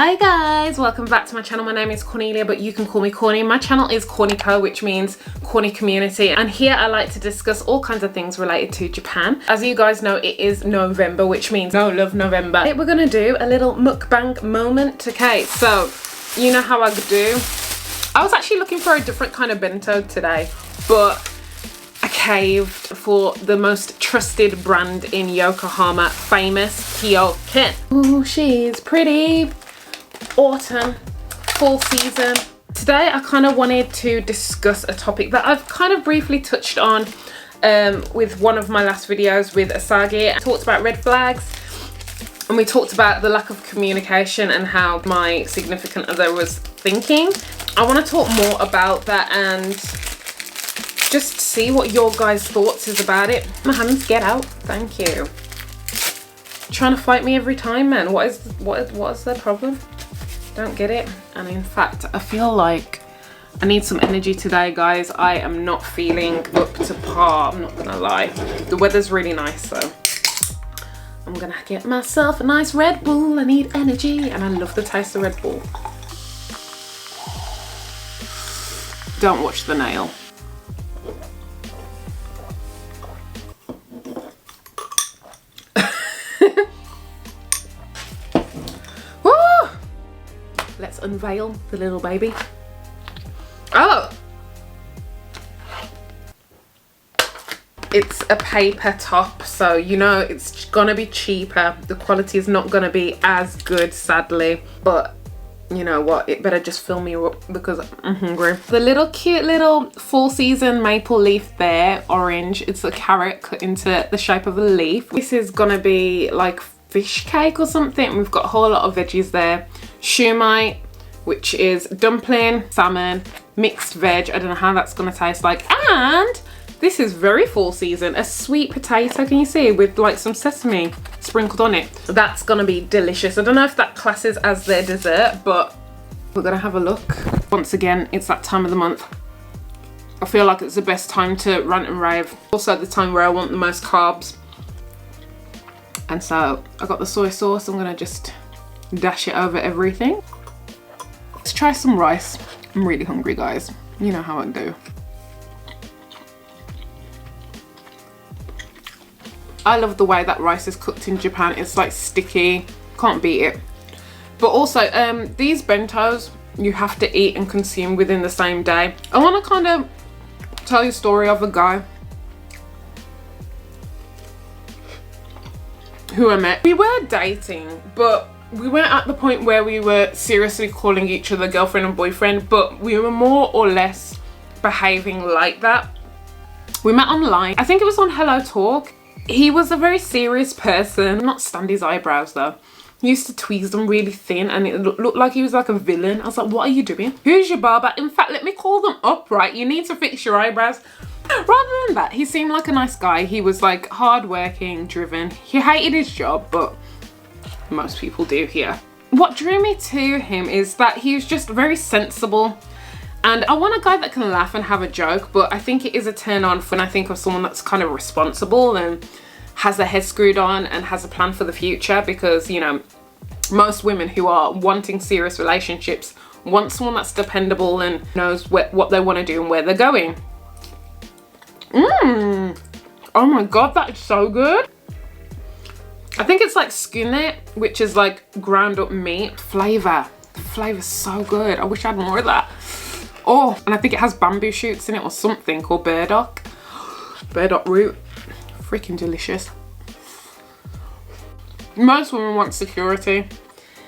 Hi guys, welcome back to my channel. My name is Cornelia, but you can call me Corny. My channel is Cornyco, which means Corny community, and here I like to discuss all kinds of things related to Japan. As you guys know, it is November, which means No Love November. We're gonna do a little mukbang moment. Okay, so you know how I do. I was actually looking for a different kind of bento today, but I caved for the most trusted brand in Yokohama, famous Kyoken. Oh, she's pretty. Autumn, fall season. Today I kind of wanted to discuss a topic that I've kind of briefly touched on with one of my last videos with Asagi. I talked about red flags and we talked about the lack of communication and how my significant other was thinking. I want to talk more about that and just see what your guys' thoughts is about it. My hands, get out. Thank you. Trying to fight me every time, man. What is their problem? Don't get it. And in fact, I feel like I need some energy today, guys. I am not feeling up to par, I'm not gonna lie. The weather's really nice, so I'm gonna get myself a nice Red Bull. I need energy and I love the taste of Red Bull. Don't watch the nail. Let's unveil the little baby. Oh! It's a paper top, so you know it's gonna be cheaper. The quality is not gonna be as good, sadly. But you know what? It better just fill me up because I'm hungry. The little cute little fall season maple leaf there, orange. It's a carrot cut into the shape of a leaf. This is gonna be like fish cake or something. We've got a whole lot of veggies there. Shumai, which is dumpling, salmon, mixed veg. I don't know how that's gonna taste like. And this is very fall season, a sweet potato, can you see, with like some sesame sprinkled on it. That's gonna be delicious. I don't know if that classes as their dessert, but we're gonna have a look. Once again, it's that time of the month. I feel like it's the best time to rant and rave. Also the time where I want the most carbs. And so I got the soy sauce. I'm gonna just dash it over everything. Let's try some rice. I'm really hungry, guys. You know how I do. I love the way that rice is cooked in Japan. It's like sticky, can't beat it. But also these bentos you have to eat and consume within the same day. I want to kind of tell you a story of a guy who I met. We were dating, but we weren't at the point where we were seriously calling each other girlfriend and boyfriend, but we were more or less behaving like that. We met online. I think it was on Hello Talk. He was a very serious person. Not stand his eyebrows though. He used to tweeze them really thin and it looked like he was like a villain. I was like, what are you doing? Who's your barber? In fact, let me call them up, right? You need to fix your eyebrows. Rather than that, he seemed like a nice guy. He was like hardworking, driven. He hated his job, but most people do here. What drew me to him is that he was just very sensible. And I want a guy that can laugh and have a joke, but I think it is a turn on when I think of someone that's kind of responsible and has their head screwed on and has a plan for the future, because, you know, most women who are wanting serious relationships want someone that's dependable and knows what they want to do and where they're going. Oh my god, that is so good. I think it's like skune, which is like ground up meat. Flavor. The flavor's so good. I wish I had more of that. Oh, and I think it has bamboo shoots in it or something called burdock. Burdock root. Freaking delicious. Most women want security.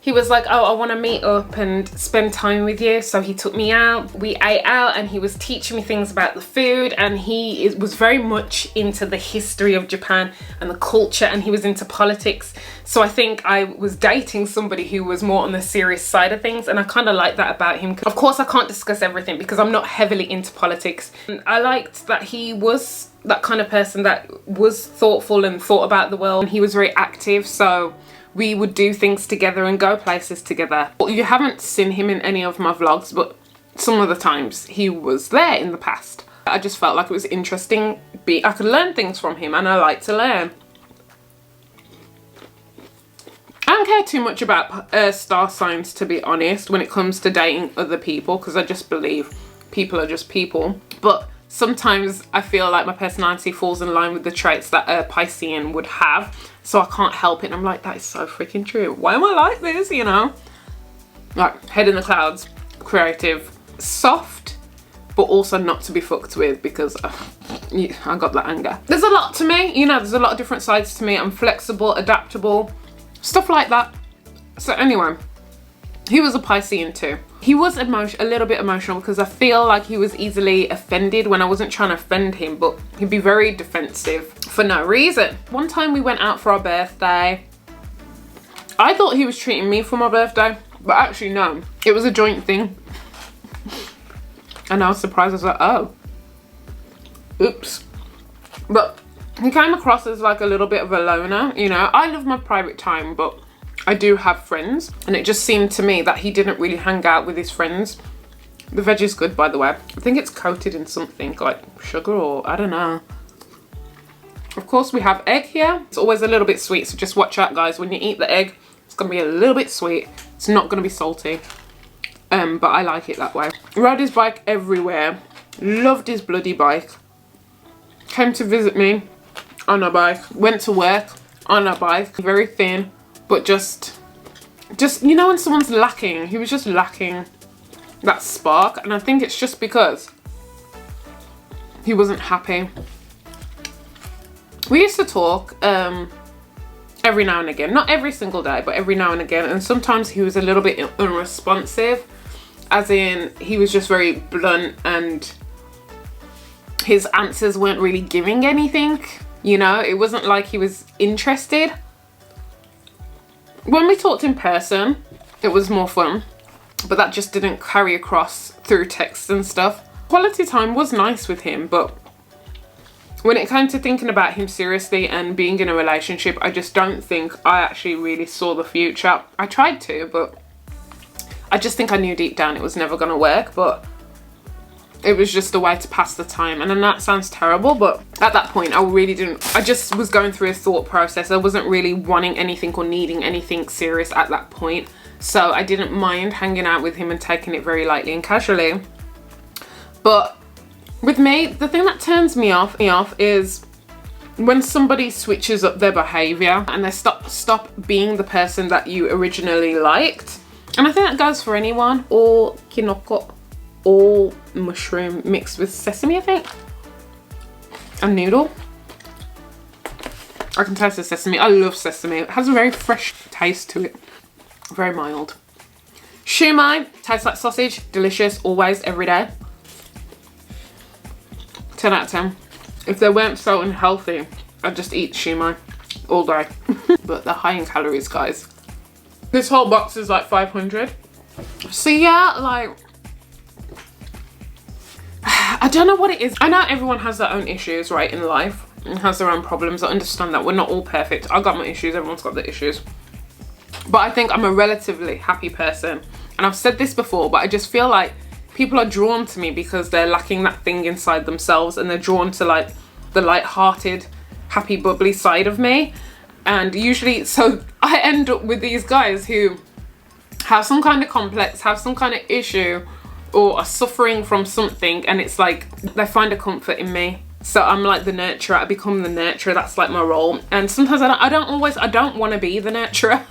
He was like, oh, I want to meet up and spend time with you. So he took me out. We ate out and he was teaching me things about the food. And he was very much into the history of Japan and the culture. And he was into politics. So I think I was dating somebody who was more on the serious side of things. And I kind of like that about him. Of course, I can't discuss everything because I'm not heavily into politics. And I liked that he was that kind of person that was thoughtful and thought about the world. And he was very active. So we would do things together and go places together. You haven't seen him in any of my vlogs, but some of the times he was there in the past. I just felt like it was interesting. I could learn things from him and I like to learn. And don't care too much about star signs, to be honest, when it comes to dating other people, because I just believe people are just people. But sometimes I feel like my personality falls in line with the traits that a Piscean would have, so I can't help it. And I'm like, that is so freaking true. Why am I like this, you know? Like, head in the clouds, creative, soft, but also not to be fucked with, because I got that anger. There's a lot to me, you know, there's a lot of different sides to me. I'm flexible, adaptable, stuff like that. So anyway, he was a Piscean too. He was a little bit emotional, because I feel like he was easily offended when I wasn't trying to offend him, but he'd be very defensive for no reason. One time we went out for our birthday. I thought he was treating me for my birthday, but actually no, it was a joint thing. And I was surprised. I was like, oh, oops. But he came across as like a little bit of a loner, you know. I love my private time, but I do have friends, and it just seemed to me that he didn't really hang out with his friends. The veg is good, by the way. I think it's coated in something like sugar, or I don't know. Of course, we have egg here. It's always a little bit sweet, so just watch out, guys. When you eat the egg, it's gonna be a little bit sweet. It's not gonna be salty. But I like it that way. Rode his bike everywhere. Loved his bloody bike. Came to visit me on a bike. Went to work on a bike. Very thin, but just you know when someone's lacking. He was just lacking that spark, and I think it's just because he wasn't happy. We used to talk every now and again, not every single day, but every now and again, and sometimes he was a little bit unresponsive, as in he was just very blunt and his answers weren't really giving anything, you know. It wasn't like he was interested. When we talked in person, it was more fun, but that just didn't carry across through text and stuff. Quality time was nice with him, but when it came to thinking about him seriously and being in a relationship, I just don't think I actually really saw the future. I tried to, but I just think I knew deep down it was never gonna work, but it was just a way to pass the time. And then that sounds terrible, but at that point I just was going through a thought process. I wasn't really wanting anything or needing anything serious at that point. So I didn't mind hanging out with him and taking it very lightly and casually. But with me, the thing that turns me off is when somebody switches up their behavior and they stop being the person that you originally liked. And I think that goes for anyone. Or cornyco, all mushroom mixed with sesame, I think, and noodle. I can taste the sesame. I love sesame. It has a very fresh taste to it, very mild. Shumai tastes like sausage, delicious, always, every day. 10 out of 10. If they weren't so unhealthy, I'd just eat shumai all day. But they're high in calories, guys. This whole box is like 500. So yeah, like, I don't know what it is. I know everyone has their own issues, right, in life, and has their own problems. I understand that. We're not all perfect. I got my issues. Everyone's got their issues. But I think I'm a relatively happy person. And I've said this before, but I just feel like people are drawn to me because they're lacking that thing inside themselves, and they're drawn to like the light-hearted, happy, bubbly side of me. And usually, so I end up with these guys who have some kind of complex, have some kind of issue, or are suffering from something, and it's like they find a comfort in me. So I'm like the nurturer. I become the nurturer. That's like my role. And sometimes I don't want to be the nurturer.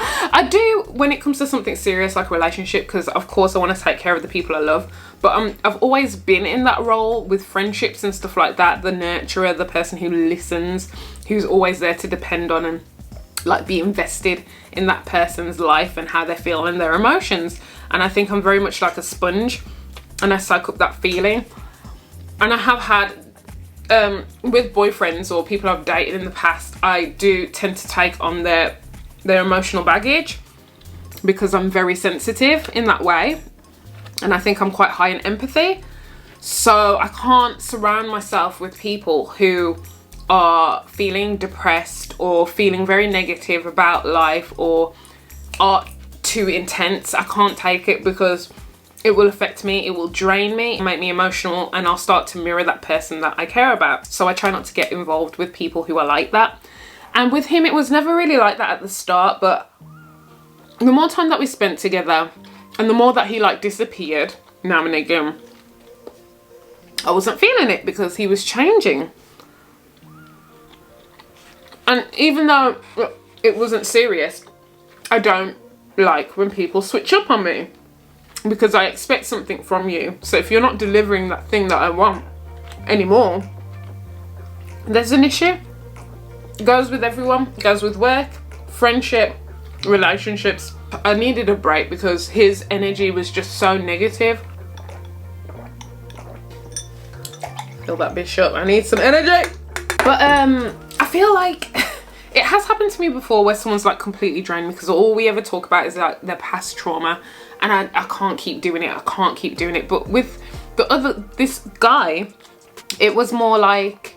I do when it comes to something serious like a relationship, because of course I want to take care of the people I love. But I've always been in that role with friendships and stuff like that. The nurturer, the person who listens, who's always there to depend on and like be invested in that person's life and how they feel and their emotions. And I think I'm very much like a sponge, and I soak up that feeling. And I have had with boyfriends or people I've dated in the past, I do tend to take on their emotional baggage, because I'm very sensitive in that way, and I think I'm quite high in empathy. So I can't surround myself with people who are feeling depressed or feeling very negative about life or are too intense. I can't take it, because it will affect me, it will drain me, make me emotional, and I'll start to mirror that person that I care about. So I try not to get involved with people who are like that. And with him, it was never really like that at the start, but the more time that we spent together and the more that he like disappeared now and again, I wasn't feeling it because he was changing. And even though it wasn't serious, I don't like when people switch up on me because I expect something from you. So if you're not delivering that thing that I want anymore, there's an issue. It goes with everyone. It goes with work, friendship, relationships. I needed a break because his energy was just so negative. Fill that bitch up. I need some energy. But I feel like it has happened to me before where someone's like completely drained me because all we ever talk about is like their past trauma, and I can't keep doing it. I can't keep doing it. But with this guy, it was more like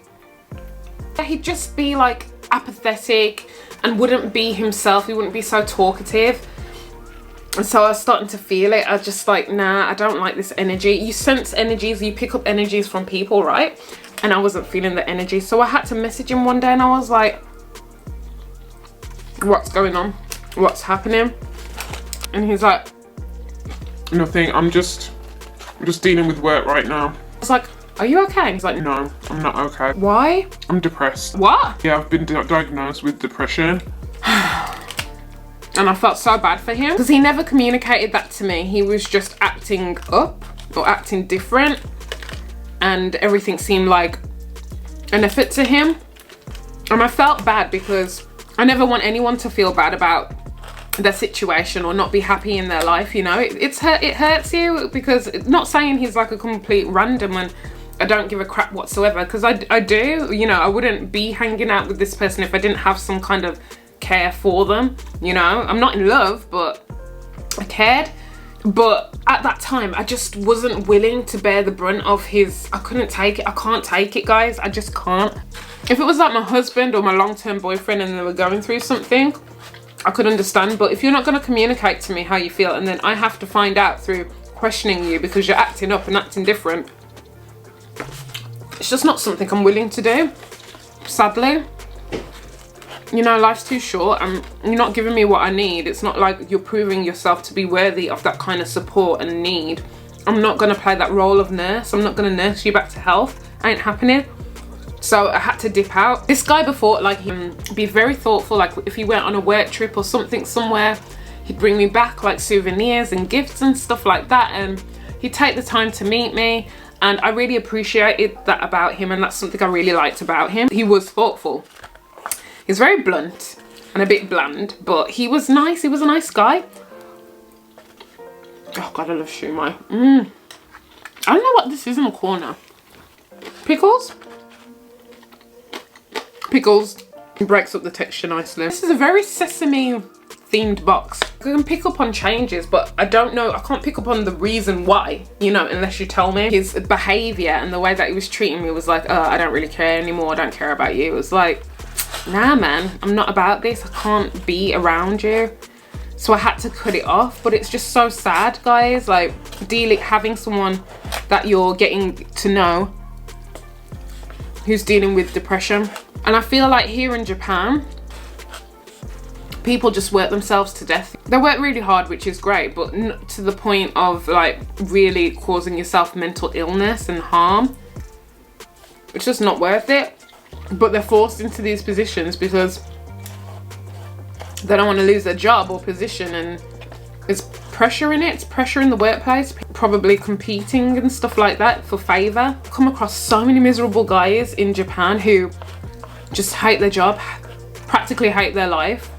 he'd just be like apathetic and wouldn't be himself. He wouldn't be so talkative. And so I was starting to feel it. I was just like, nah, I don't like this energy. You sense energies, you pick up energies from people, right? And I wasn't feeling the energy. So I had to message him one day and I was like, what's going on? What's happening? And he's like, nothing, I'm just dealing with work right now. I was like, are you okay? He's like, no, I'm not okay. Why? I'm depressed. What? Yeah, I've been diagnosed with depression. And I felt so bad for him because he never communicated that to me. He was just acting up or acting different, and everything seemed like an effort to him. And I felt bad because I never want anyone to feel bad about their situation or not be happy in their life, you know. It hurts you because, not saying he's like a complete random and I don't give a crap whatsoever, because I do, you know. I wouldn't be hanging out with this person if I didn't have some kind of care for them, you know. I'm not in love, but I cared. But at that time I just wasn't willing to bear the brunt of his, I couldn't take it. I can't take it, guys. I just can't. If it was like my husband or my long-term boyfriend and they were going through something, I could understand. But if you're not going to communicate to me how you feel and then I have to find out through questioning you because you're acting up and acting different, it's just not something I'm willing to do, sadly. You know, life's too short and you're not giving me what I need. It's not like you're proving yourself to be worthy of that kind of support and need. I'm not going to play that role of nurse. I'm not going to nurse you back to health. Ain't happening. So I had to dip out. This guy before, like, he'd be very thoughtful. Like if he went on a work trip or something somewhere, he'd bring me back like souvenirs and gifts and stuff like that. And he'd take the time to meet me. And I really appreciated that about him. And that's something I really liked about him. He was thoughtful. He's very blunt and a bit bland, but he was nice. He was a nice guy. Oh God, I love shumai. I don't know what this is in the corner. Pickles? Pickles. It breaks up the texture nicely. This is a very sesame themed box. I can pick up on changes, but I don't know. I can't pick up on the reason why, you know, unless you tell me. His behavior and the way that he was treating me was like, oh, I don't really care anymore. I don't care about you. It was like, nah man, I'm not about this. I can't be around you. So I had to cut it off. But it's just so sad, guys, like having someone that you're getting to know who's dealing with depression. And I feel like here in Japan, people just work themselves to death. They work really hard, which is great, but not to the point of like really causing yourself mental illness and harm. It's just not worth it. But they're forced into these positions because they don't want to lose their job or position, and it's pressure in it. It's pressure in the workplace, probably competing and stuff like that for favor. I've come across so many miserable guys in Japan who just hate their job, practically hate their life.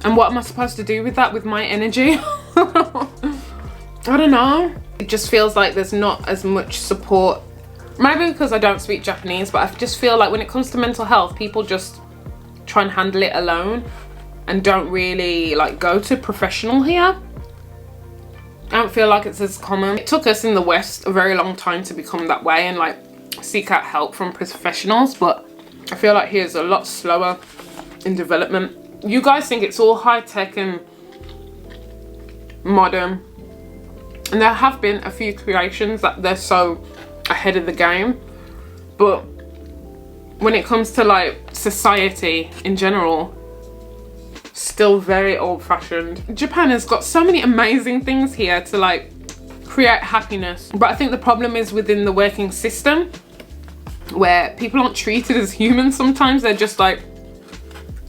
And what am I supposed to do with that, with my energy? I don't know. It just feels like there's not as much support. Maybe because I don't speak Japanese, but I just feel like when it comes to mental health, people just try and handle it alone and don't really like go to professional here. I don't feel like it's as common. It took us in the West a very long time to become that way and like seek out help from professionals, but I feel like here's a lot slower in development. You guys think it's all high tech and modern, and there have been a few creations that they're so ahead of the game, but when it comes to like society in general, still very old-fashioned. Japan has got so many amazing things here to like create happiness, but I think the problem is within the working system where people aren't treated as humans. Sometimes they're just like,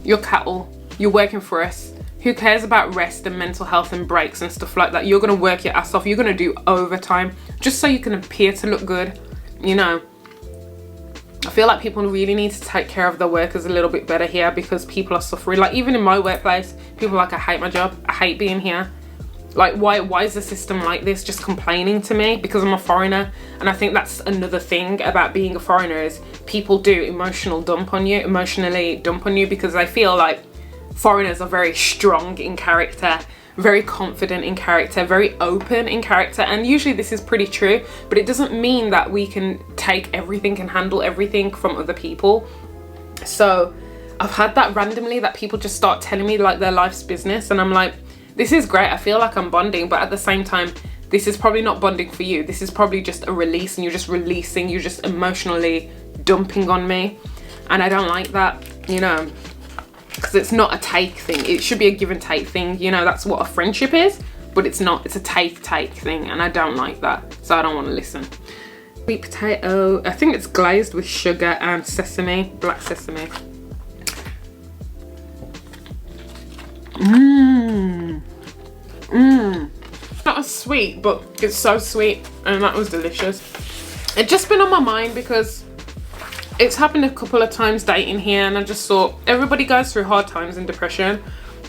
you're cattle, you're working for us. Who cares about rest and mental health and breaks and stuff like that? You're gonna work your ass off, you're gonna do overtime just so you can appear to look good, you know. I feel like people really need to take care of their workers a little bit better here, because people are suffering. Like even in my workplace, people are like, I hate my job, I hate being here. Like why is the system like this? Just complaining to me because I'm a foreigner. And I think that's another thing about being a foreigner, is people do emotionally dump on you because they feel like foreigners are very strong in character, very confident in character, very open in character, and usually this is pretty true, but it doesn't mean that we can take everything and handle everything from other people. So I've had that randomly, that people just start telling me like their life's business, and I'm like, this is great, I feel like I'm bonding, but at the same time, this is probably not bonding for you. This is probably just a release, and you're just releasing, you're just emotionally dumping on me, and I don't like that, you know. Because it's not a take thing. It should be a give and take thing. You know, that's what a friendship is, but it's not. It's a take thing, and I don't like that, so I don't want to listen. Sweet potato. I think it's glazed with sugar and sesame, black sesame. Not as sweet, but it's so sweet, and that was delicious. It's just been on my mind because it's happened a couple of times dating here, and I just thought everybody goes through hard times and depression,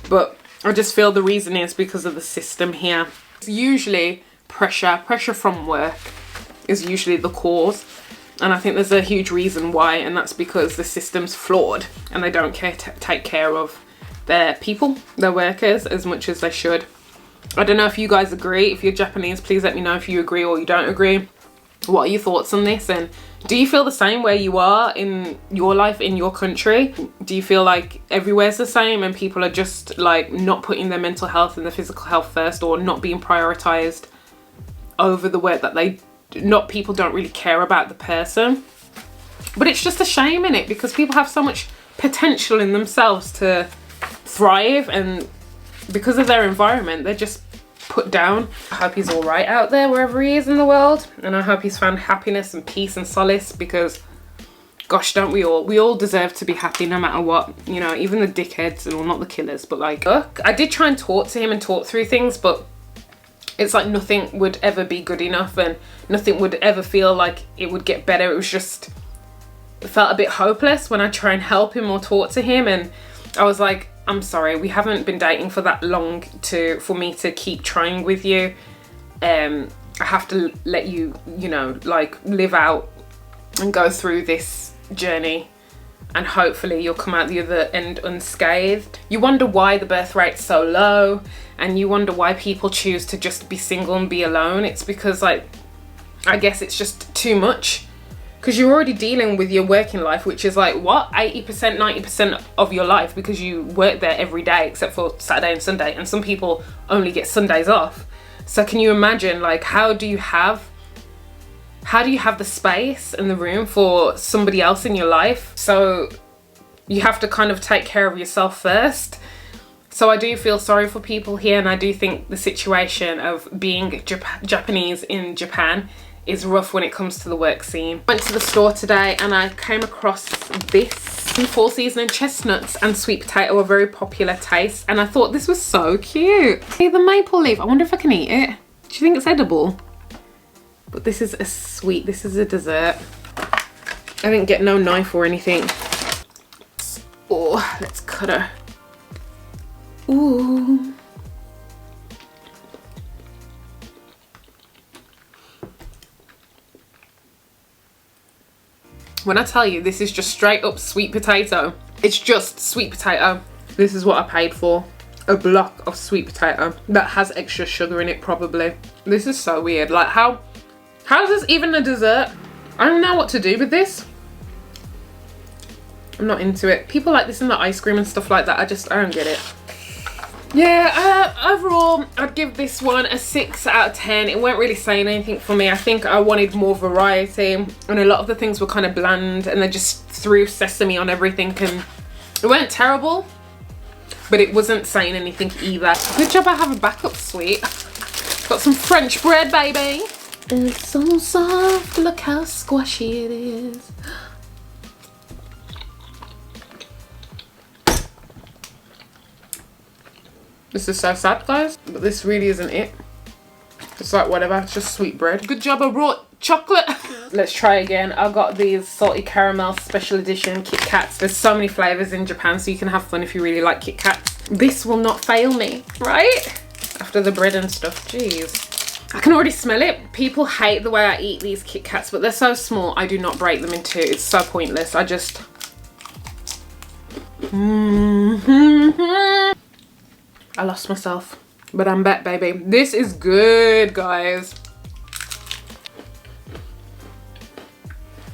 but I just feel the reason is because of the system here. It's usually pressure from work is usually the cause, and I think there's a huge reason why, and that's because the system's flawed and they don't take care of their people, their workers, as much as they should. I don't know if you guys agree. If you're Japanese, please let me know if you agree or you don't agree. What are your thoughts on this, and do you feel the same where you are in your life, in your country? Do you feel like everywhere's the same and people are just like not putting their mental health and their physical health first, or not being prioritized over the work that people don't really care about the person? But it's just a shame in it, because people have so much potential in themselves to thrive, and because of their environment, they're just put down. I hope he's all right out there wherever he is in the world, and I hope he's found happiness and peace and solace, because gosh, don't we all deserve to be happy no matter what, you know, even the dickheads, and well, not the killers, but like, I did try and talk to him and talk through things, but it's like nothing would ever be good enough, and nothing would ever feel like it would get better. It was just, it felt a bit hopeless when I try and help him or talk to him, and I was like, I'm sorry, we haven't been dating for that long for me to keep trying with you. I have to let you, you know, like live out and go through this journey, and hopefully you'll come out the other end unscathed. You wonder why the birth rate's so low, and you wonder why people choose to just be single and be alone. It's because, like, I guess it's just too much. Because you're already dealing with your working life, which is like, what, 80%, 90% of your life, because you work there every day except for Saturday and Sunday, and some people only get Sundays off. So can you imagine, like, how do you have the space and the room for somebody else in your life? So you have to kind of take care of yourself first. So I do feel sorry for people here, and I do think the situation of being Japanese in Japan is rough when it comes to the work scene. Went to the store today and I came across this. Fall seasoning chestnuts and sweet potato are very popular tastes, and I thought this was so cute. Hey, the maple leaf, I wonder if I can eat it. Do you think it's edible? But this is this is a dessert. I didn't get no knife or anything. Oh, let's cut her. Ooh. When I tell you this is just straight up sweet potato, it's just sweet potato. This is what I paid for. A block of sweet potato that has extra sugar in it, probably. This is so weird. Like, how is this even a dessert? I don't know what to do with this. I'm not into it. People like this in the ice cream and stuff like that. I don't get it. Yeah, overall, I'd give this one a 6 out of 10. It weren't really saying anything for me. I think I wanted more variety, and a lot of the things were kind of bland, and they just threw sesame on everything, and it weren't terrible, but it wasn't saying anything either. Good job I have a backup sweet. Got some French bread, baby. It's so soft, look how squashy it is. This is so sad, guys, but this really isn't it. It's like whatever, it's just sweet bread. Good job I brought chocolate. Let's try again. I've got these salty caramel special edition Kit Kats. There's so many flavors in Japan, so you can have fun if you really like Kit Kats. This will not fail me, right? After the bread and stuff, jeez. I can already smell it. People hate the way I eat these Kit Kats, but they're so small, I do not break them in two. It's so pointless. I just... I lost myself, but I'm back, baby. This is good, guys.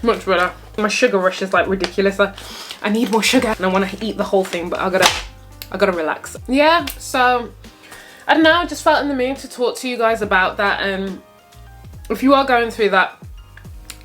Much better. My sugar rush is like ridiculous. I need more sugar and I want to eat the whole thing, but I gotta relax. Yeah, so I don't know, I just felt in the mood to talk to you guys about that. And if you are going through that,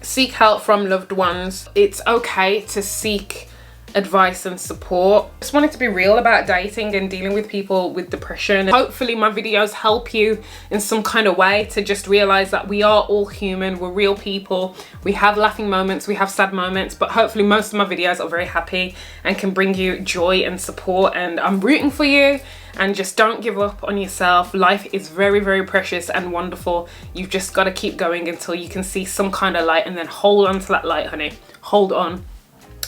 seek help from loved ones. It's okay to seek advice and support. Just wanted to be real about dating and dealing with people with depression. Hopefully my videos help you in some kind of way to just realize that we are all human, we're real people, we have laughing moments, we have sad moments, but hopefully most of my videos are very happy and can bring you joy and support. And I'm rooting for you, and just don't give up on yourself. Life is very, very precious and wonderful. You've just got to keep going until you can see some kind of light, and then hold on to that light, honey. Hold on.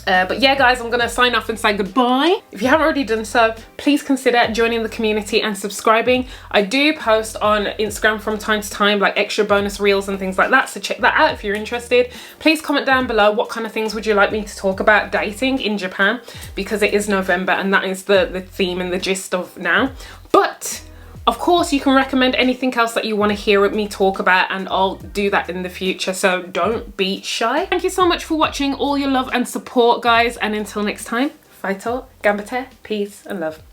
But yeah, guys, I'm gonna sign off and say goodbye. If you haven't already done so, please consider joining the community and subscribing. I do post on Instagram from time to time, like extra bonus reels and things like that, so check that out if you're interested. Please comment down below what kind of things would you like me to talk about dating in Japan, because it is November and that is the theme and the gist of now. But of course, you can recommend anything else that you want to hear me talk about, and I'll do that in the future, so don't be shy. Thank you so much for watching, all your love and support, guys, and until next time, faito, gambate, peace and love.